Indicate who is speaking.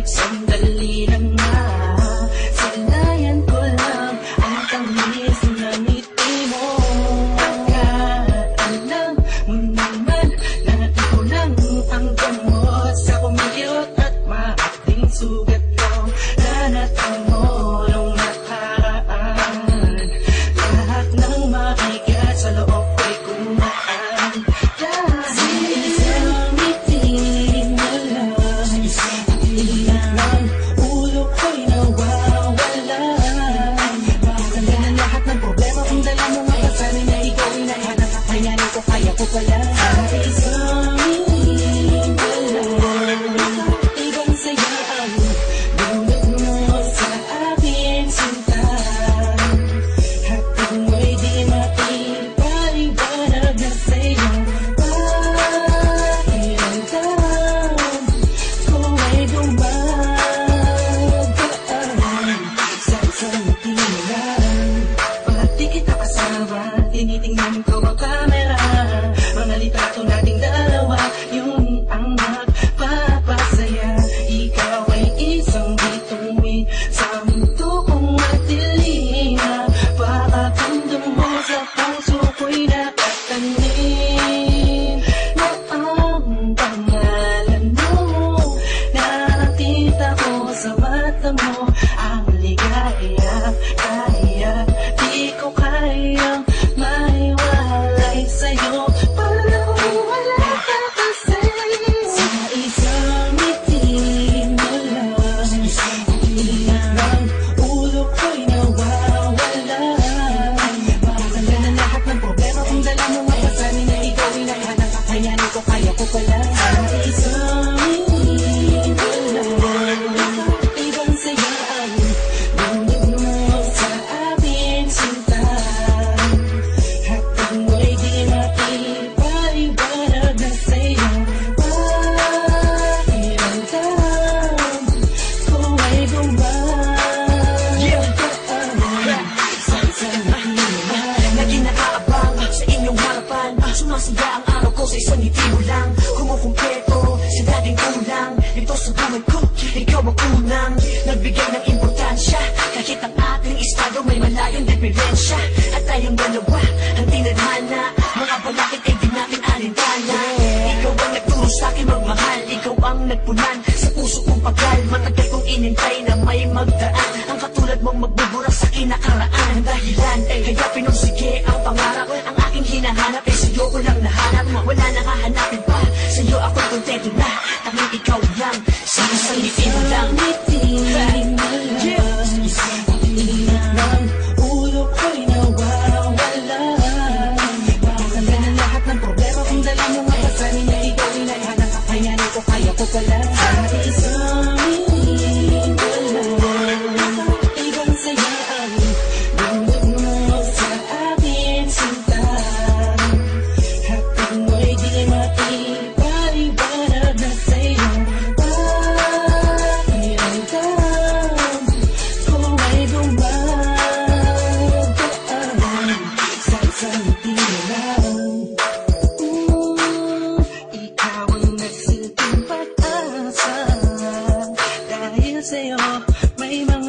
Speaker 1: sandali lang nga. Silayan ko lang ang tamis ng ngiti mo. Pagkat alam mo naman na ito lang ang gamot sa kumiyot at maating sugat ko na natamo nung nakaraan. Lahat ng mabigat sa loob ko'y kumaan. Dahil isang ngiti mo lang, ng ulo ko'y nawawala. Bakanda na lahat ng problema kung dala mo nga pasanin na ikaw ay nahanap. Kayanin ko, kaya ko pala. Isang ngiti mo lang, ibang saya ang dulot mo sa aking sinta. Hatid mo'y di mapipaliwanag na sa'yo. Pakiramdam ko ay dumagaan sa isang ngiti mo lang. Pag di kita kasama, tinitingnan ko ang kamera. Mga litrato nating dalawa, yun ang magpapasaya. Ikaw ay isang bituin sa mundo kong madilim na pakiramdam mo sa puso ko'y nakatanim. Na ang pangalan mo, nakita ko sa mata mo. Ang ligaya, kaya di ko kayang maiwalay sa'yo. Parang wala ka kasi sa isang ngiti mo lang. Ang ulo ko'y nawawala. Bakanda na lahat ng problema kung dala mo nga pasanin na ikaw ay nahanap. Kakayanin ko, kaya ko pala. Sa isang ngiti mo lang, ibang saya ang dulot mo sa aking sinta. Hatid mo'y di mapipaliwanag na sa'yo. Pakiramdam ko ay gumagaan sa isang ngiti mo lang.
Speaker 2: Naging nakaabang sa inyong harapan. Sumasaya ang araw ko sa isang ngiti mo lang. Kumukumpleto sa dating kulang. Ito sa buhay ko, ikaw ang unang nagbigay ng importansya. Kahit ang ating estado may malayong diferensya. At tayong dalawa ang tinadhana. Mga balakid ay di natin alintana. Ikaw ang nagturo sa'kin magmahal. Ikaw ang nagpunan sa puso kong pagal. Matagal kong inintay na may magdaan. Ang katulad mong magbubura sa kinakaraan. Ang dahilan kaya pinursige ang pangarap. Ang aking hinahanap ay sa'yo ko lang nahanap. Wala nang hahanapin pa, sa'yo ako'y kontento na. Tanging ikaw lang, sa isang ngiti mo lang.
Speaker 1: Ng ulo ko'y nawawala. Bakanda na lahat ng problema kung dala mo nga pasanin na ikaw ay nahanap. Kakayanin ko, kaya ko pala. Sa isang ngiti mo lang, ibang saya ang dulot mo sa aking sinta. Hatid mo'y di mapipaliwanag na sa'yo. Pakiramdam ko ay gumagaan sa isang ngiti mo lang. Ikaw ang nagsilbing pag-asa. Dahil sa'yo may mga